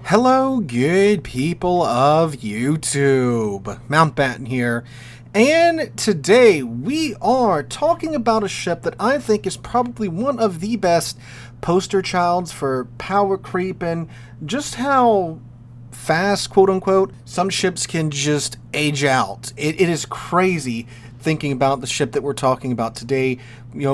Hello, good people of YouTube. Mountbatten here, and today we are talking about a ship that I think is probably one of the best poster childs for power creep and just how fast, quote unquote, some ships can just age out. It is crazy thinking about the ship that we're talking about today,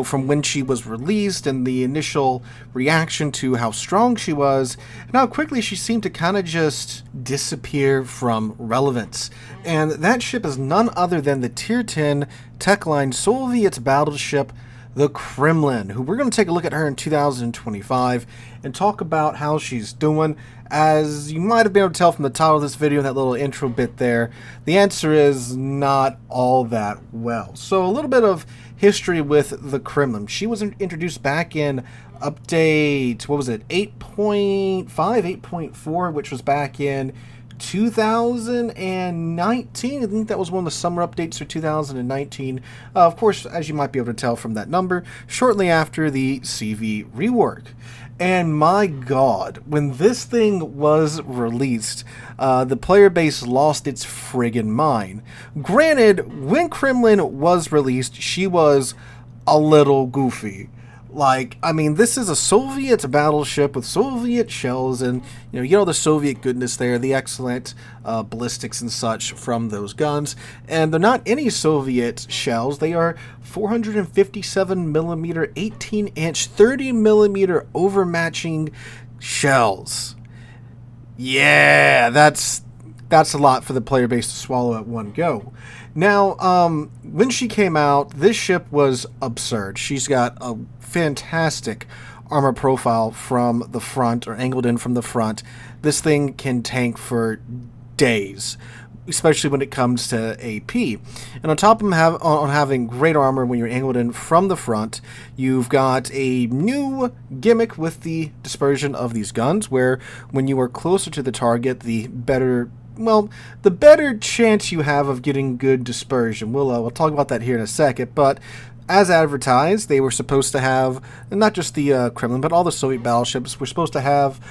from when she was released and the initial reaction to how strong she was, and how quickly she seemed to kind of just disappear from relevance. And that ship is none other than the Tier 10 Techline Soviet battleship, the Kremlin, who we're going to take a look at her in 2025 and talk about how she's doing. As you might have been able to tell from the title of this video and that little intro bit there, the answer is not all that well. So a little bit of history with the Kremlin. She was introduced back in update, what was it, 8.5, 8.4, which was back in 2019. I think that was one of the summer updates for 2019. Of course, as you might be able to tell from that number, shortly after the CV rework. And my god, when this thing was released, the player base lost its friggin' mind. Granted, when Kremlin was released, she was a little goofy. This is a Soviet battleship with Soviet shells, and you get all the Soviet goodness there, the excellent ballistics and such from those guns. And they're not any Soviet shells; they are 457 millimeter, 18-inch, 30 millimeter overmatching shells. Yeah, that's a lot for the player base to swallow at one go. Now, when she came out, this ship was absurd. She's got a fantastic armor profile from the front, or angled in from the front. This thing can tank for days, especially when it comes to AP. And on top of having great armor when you're angled in from the front, you've got a new gimmick with the dispersion of these guns, where when you are closer to the target, the better chance you have of getting good dispersion. We'll talk about that here in a second, but as advertised, they were supposed to have, not just the Kremlin, but all the Soviet battleships were supposed to have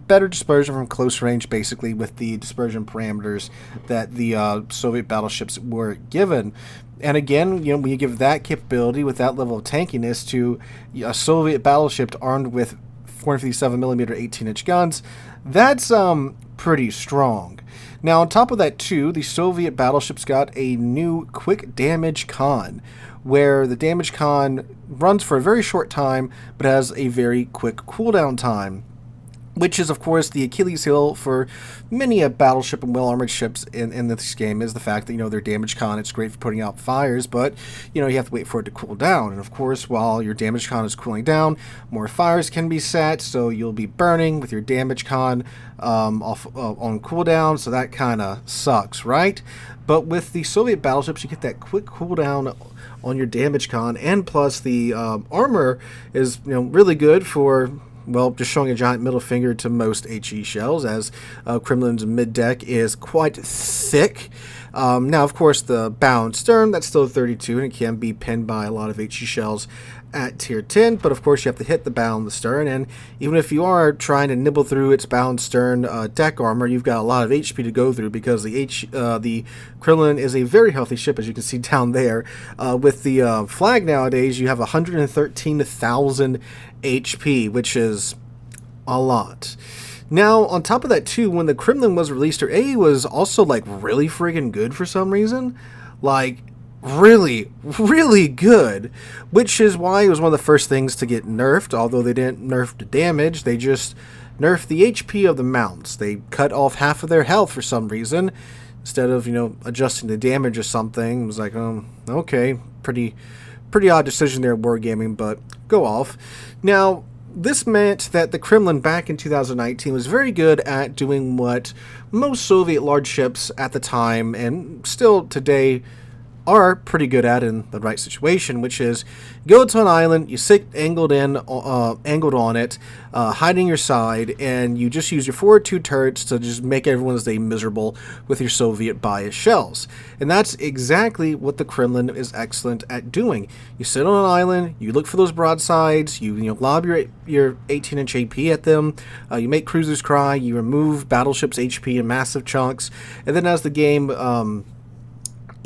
better dispersion from close range, basically, with the dispersion parameters that the Soviet battleships were given. And again, when you give that capability with that level of tankiness to a Soviet battleship armed with 457 millimeter 18-inch guns, that's pretty strong. Now, on top of that, too, the Soviet battleships got a new quick damage con, where the damage con runs for a very short time, but has a very quick cooldown time, which is, of course, the Achilles heel for many a battleship and well-armored ships in this game, is the fact that, their damage con, it's great for putting out fires, but, you have to wait for it to cool down. And, of course, while your damage con is cooling down, more fires can be set, so you'll be burning with your damage con on cooldown, so that kind of sucks, right? But with the Soviet battleships, you get that quick cooldown on your damage con, and plus the armor is, really good for, well, just showing a giant middle finger to most HE shells, as Kremlin's mid-deck is quite thick. Now, of course, the bow and stern, that's still 32, and it can be pinned by a lot of HE shells at tier 10, but of course you have to hit the bow and the stern, and even if you are trying to nibble through its bow and stern deck armor, you've got a lot of HP to go through, because the Kremlin is a very healthy ship, as you can see down there. With the flag nowadays, you have 113,000 HP, which is a lot. Now, on top of that, too, when the Kremlin was released, her A was also, really friggin' good for some reason. Really, really good. Which is why it was one of the first things to get nerfed, although they didn't nerf the damage. They just nerfed the HP of the mounts. They cut off half of their health for some reason, instead of, adjusting the damage or something. It was like, okay, pretty odd decision there, wargaming, but go off. Now, this meant that the Kremlin back in 2019 was very good at doing what most Soviet large ships at the time, and still today, are pretty good at in the right situation, which is go to an island, you sit angled on it, hiding your side, and you just use your forward 2 turrets to just make everyone's day miserable with your Soviet bias shells. And that's exactly what the Kremlin is excellent at doing. You sit on an island, you look for those broadsides, you lob your 18-inch AP at them, you make cruisers cry, you remove battleships' HP in massive chunks, and then as the game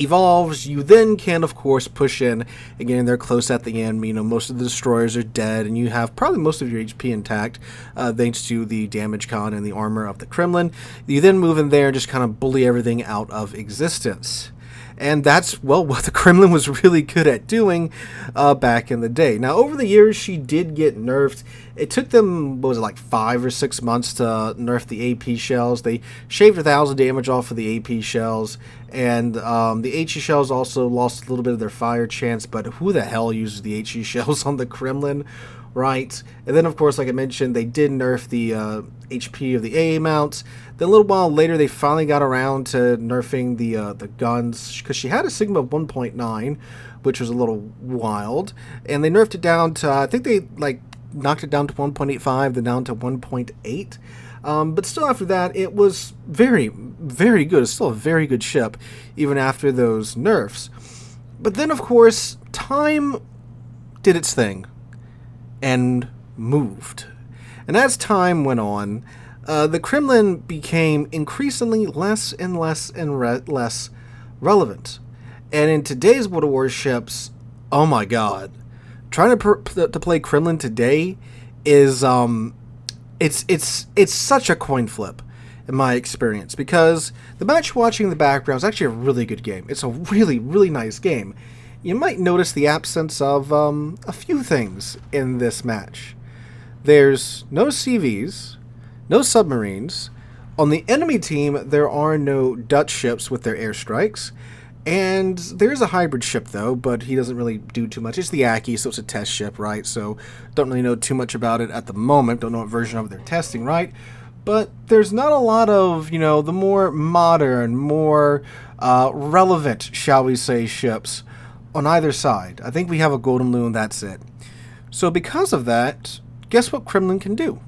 evolves, you then can of course push in again. They're close at the end, most of the destroyers are dead and you have probably most of your HP intact, thanks to the damage con and the armor of the Kremlin. You then move in there and just kind of bully everything out of existence. And that's, well, what the Kremlin was really good at doing back in the day. Now, over the years, she did get nerfed. It took them, what was it, like 5 or 6 months to nerf the AP shells. They shaved 1,000 damage off of the AP shells. And the HE shells also lost a little bit of their fire chance. But who the hell uses the HE shells on the Kremlin? Right, and then of course, like I mentioned, they did nerf the HP of the AA mounts. Then a little while later, they finally got around to nerfing the guns, because she had a Sigma of 1.9, which was a little wild, and they nerfed it down to, I think they knocked it down to 1.85, then down to 1.8. But still, after that, it was very, very good. It's still a very good ship, even after those nerfs. But then, of course, time did its thing and moved. And as time went on, the Kremlin became increasingly less and less and less relevant. And in today's World of Warships, oh my god, trying to play Kremlin today is it's such a coin flip in my experience, because the match watching in the background is actually a really good game. It's a really, really nice game. You might notice the absence of a few things in this match. There's no CVs, no submarines. On the enemy team, there are no Dutch ships with their airstrikes. And there's a hybrid ship, though, but he doesn't really do too much. It's the Aki, so it's a test ship, right? So don't really know too much about it at the moment. Don't know what version of it they're testing, right? But there's not a lot of, the more modern, more relevant, shall we say, ships on either side. I think we have a Golden Loon, that's it. So because of that, guess what Kremlin can do?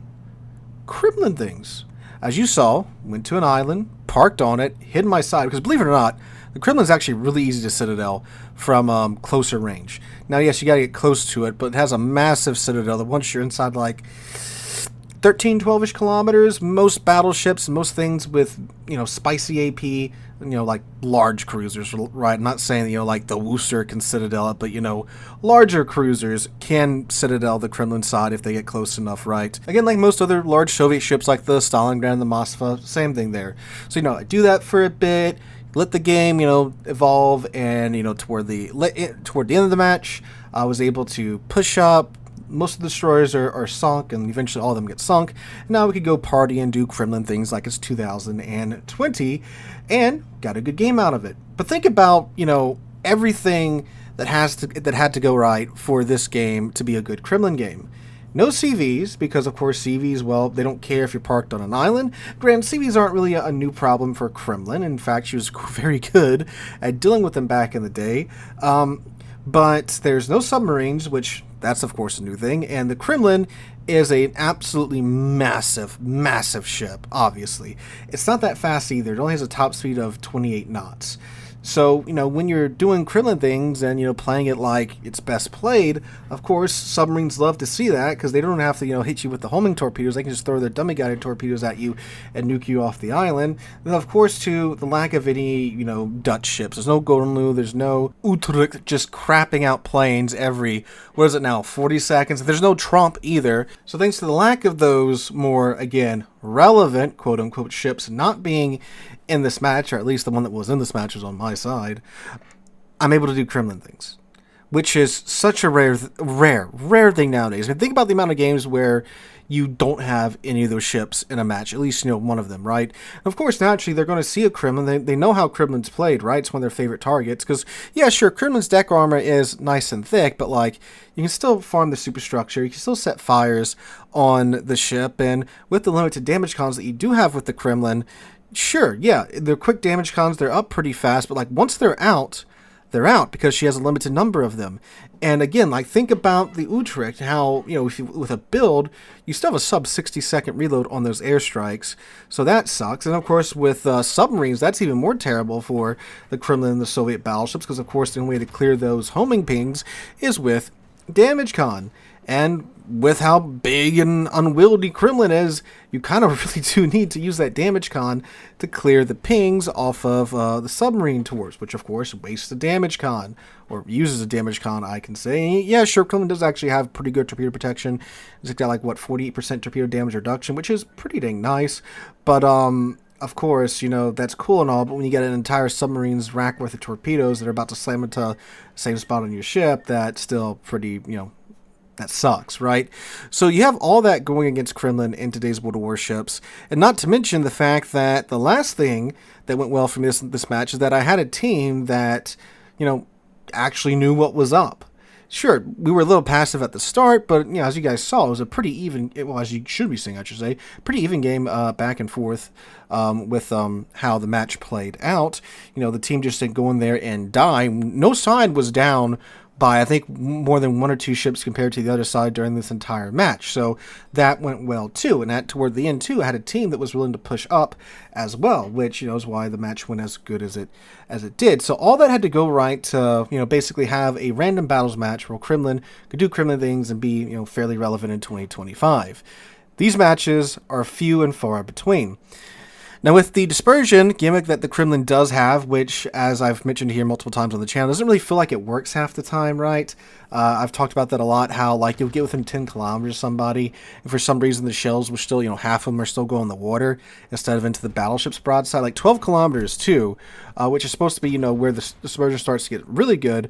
Kremlin things. As you saw, went to an island, parked on it, hid my side, because believe it or not, the Kremlin's actually really easy to citadel from closer range. Now, yes, you gotta get close to it, but it has a massive citadel that once you're inside 13, 12-ish kilometers, most battleships, most things with, spicy AP, large cruisers, right? I'm not saying, like the Worcester can citadel it, but, larger cruisers can citadel the Kremlin side if they get close enough, right? Again, like most other large Soviet ships like the Stalingrad and the Moskva, same thing there. So, I do that for a bit, let the game, evolve, and, toward the end of the match, I was able to push up. Most of the destroyers are sunk, and eventually all of them get sunk. Now we could go party and do Kremlin things like it's 2020, and got a good game out of it. But think about, everything that had to go right for this game to be a good Kremlin game. No CVs, because of course CVs, well, they don't care if you're parked on an island. Granted, CVs aren't really a new problem for Kremlin. In fact, she was very good at dealing with them back in the day. But there's no submarines, which that's of course a new thing, and the Kremlin is an absolutely massive, massive ship, obviously. It's not that fast either. It only has a top speed of 28 knots. So, when you're doing Kremlin things and, playing it like it's best played, of course, submarines love to see that because they don't have to, hit you with the homing torpedoes. They can just throw their dummy-guided torpedoes at you and nuke you off the island. And, of course, too, the lack of any, Dutch ships. There's no Golden Loon. There's no Utrecht just crapping out planes every, 40 seconds. There's no Trump either. So thanks to the lack of those more, again, relevant, quote-unquote, ships not being in this match, or at least the one that was in this match was on my side, I'm able to do Kremlin things, which is such a rare thing nowadays. I mean, think about the amount of games where you don't have any of those ships in a match, at least, one of them, right? And of course, naturally, they're going to see a Kremlin. They know how Kremlin's played, right? It's one of their favorite targets, because, yeah, sure, Kremlin's deck armor is nice and thick, but, you can still farm the superstructure, you can still set fires on the ship, and with the limited damage cons that you do have with the Kremlin, sure, yeah, the quick damage cons, they're up pretty fast, but, once they're out, they're out because she has a limited number of them. And again, like, think about the Utrecht, how, you know, if you, with a build, you still have a sub 60-second reload on those airstrikes, so that sucks. And of course, with submarines, that's even more terrible for the Kremlin and the Soviet battleships, because of course the only way to clear those homing pings is with damage con. And with how big and unwieldy Kremlin is, you kind of really do need to use that damage con to clear the pings off of the submarine tours, which of course wastes the damage con, or uses a damage con, I can say. Yeah, sure, Kremlin does actually have pretty good torpedo protection. It's got like, what, 48% torpedo damage reduction, which is pretty dang nice. But, of course, you know, that's cool and all, but when you get an entire submarine's rack worth of torpedoes that are about to slam into the same spot on your ship, that's still pretty, you know, that sucks, right? So you have all that going against Kremlin in today's World of Warships, and not to mention the fact that the last thing that went well for me this match is that I had a team that, you know, actually knew what was up. Sure, we were a little passive at the start, but, you know, as you guys saw, it was a pretty even, well, as you should be seeing, I should say, pretty even game back and forth with how the match played out. You know, the team just didn't go in there and die. No side was down by, I think, more than 1 or 2 ships compared to the other side during this entire match. So that went well too. And that toward the end too, I had a team that was willing to push up as well, which, you know, is why the match went as good as it did. So all that had to go right to, you know, basically have a random battles match where Kremlin could do Kremlin things and be, you know, fairly relevant in 2025. These matches are few and far between. Now, with the dispersion gimmick that the Kremlin does have, which, as I've mentioned here multiple times on the channel, doesn't really feel like it works half the time, right? I've talked about that a lot, how, like, you'll get within 10 kilometers of somebody, and for some reason the shells will still, you know, half of them are still going in the water instead of into the battleship's broadside. Like, 12 kilometers, too, which is supposed to be, you know, where the dispersion starts to get really good.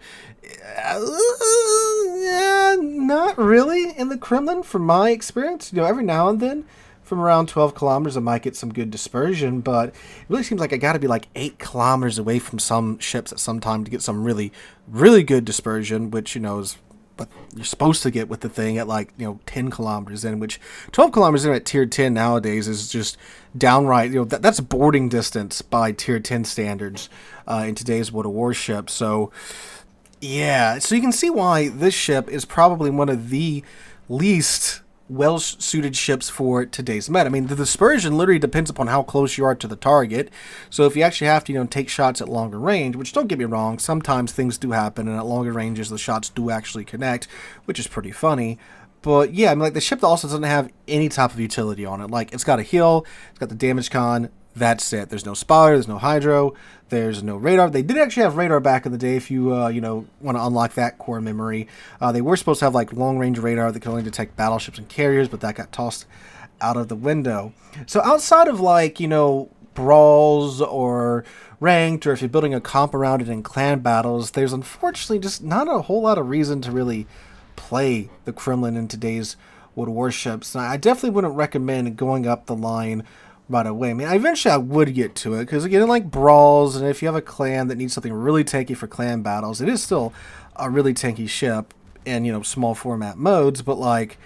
Yeah, not really in the Kremlin, from my experience. You know, every now and then, from around 12 kilometers, I might get some good dispersion, but it really seems like I got to be like 8 kilometers away from some ships at some time to get some really, really good dispersion, which, you know, is what you're supposed to get with the thing at, like, you know, 10 kilometers in, which 12 kilometers in at tier 10 nowadays is just downright, you know, that's boarding distance by tier 10 standards in today's World of Warships. So, yeah, so you can see why this ship is probably one of the least well-suited ships for today's meta. I mean, the dispersion literally depends upon how close you are to the target. So if you actually have to, you know, take shots at longer range, which, don't get me wrong, sometimes things do happen, and at longer ranges the shots do actually connect, which is pretty funny. But yeah, I mean, like, the ship also doesn't have any type of utility on it. Like, it's got a heal, it's got the damage con, that's it. There's no spotter, there's no hydro, there's no radar. They did actually have radar back in the day if you, you know, want to unlock that core memory. They were supposed to have, like, long-range radar that could only detect battleships and carriers, but that got tossed out of the window. So outside of, like, you know, brawls or ranked, or if you're building a comp around it in clan battles, there's unfortunately just not a whole lot of reason to really play the Kremlin in today's World of Warships. And I definitely wouldn't recommend going up the line right away. I mean, eventually I would get to it, because again, like brawls, and if you have a clan that needs something really tanky for clan battles, it is still a really tanky ship in, you know, small format modes, but, like,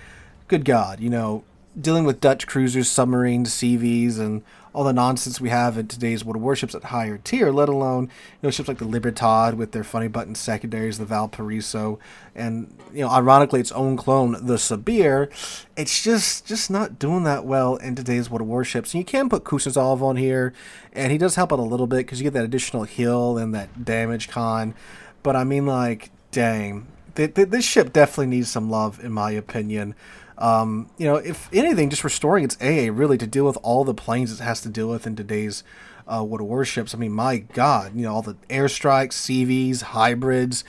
good God, you know, dealing with Dutch cruisers, submarines, CVs, and all the nonsense we have in today's World of Warships at higher tier, let alone, you know, ships like the Libertad with their funny button secondaries, the Valparaiso, and, you know, ironically its own clone, the Sabir. It's just not doing that well in today's World of Warships. And you can put Kuznetsov on here, and he does help out a little bit because you get that additional heal and that damage con. But I mean, like, dang, this ship definitely needs some love, in my opinion. You know, if anything, just restoring its AA really to deal with all the planes it has to deal with in today's World of Warships. I mean, my God, you know, all the airstrikes, CVs, hybrids.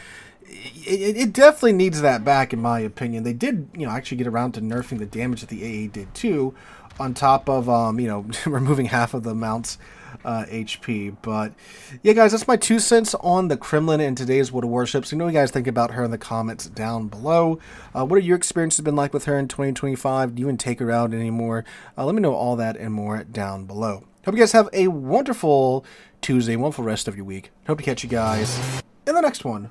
It definitely needs that back, in my opinion. They did, you know, actually get around to nerfing the damage that the AA did too, on top of, you know, removing half of the mount's HP. But yeah, guys, that's my 2 cents on the Kremlin in today's World of Warships. You know what you guys think about her in the comments down below. What are your experiences been like with her in 2025? Do you even take her out anymore? Let me know all that and more down below. Hope you guys have a wonderful Tuesday, wonderful rest of your week. Hope to catch you guys in the next one.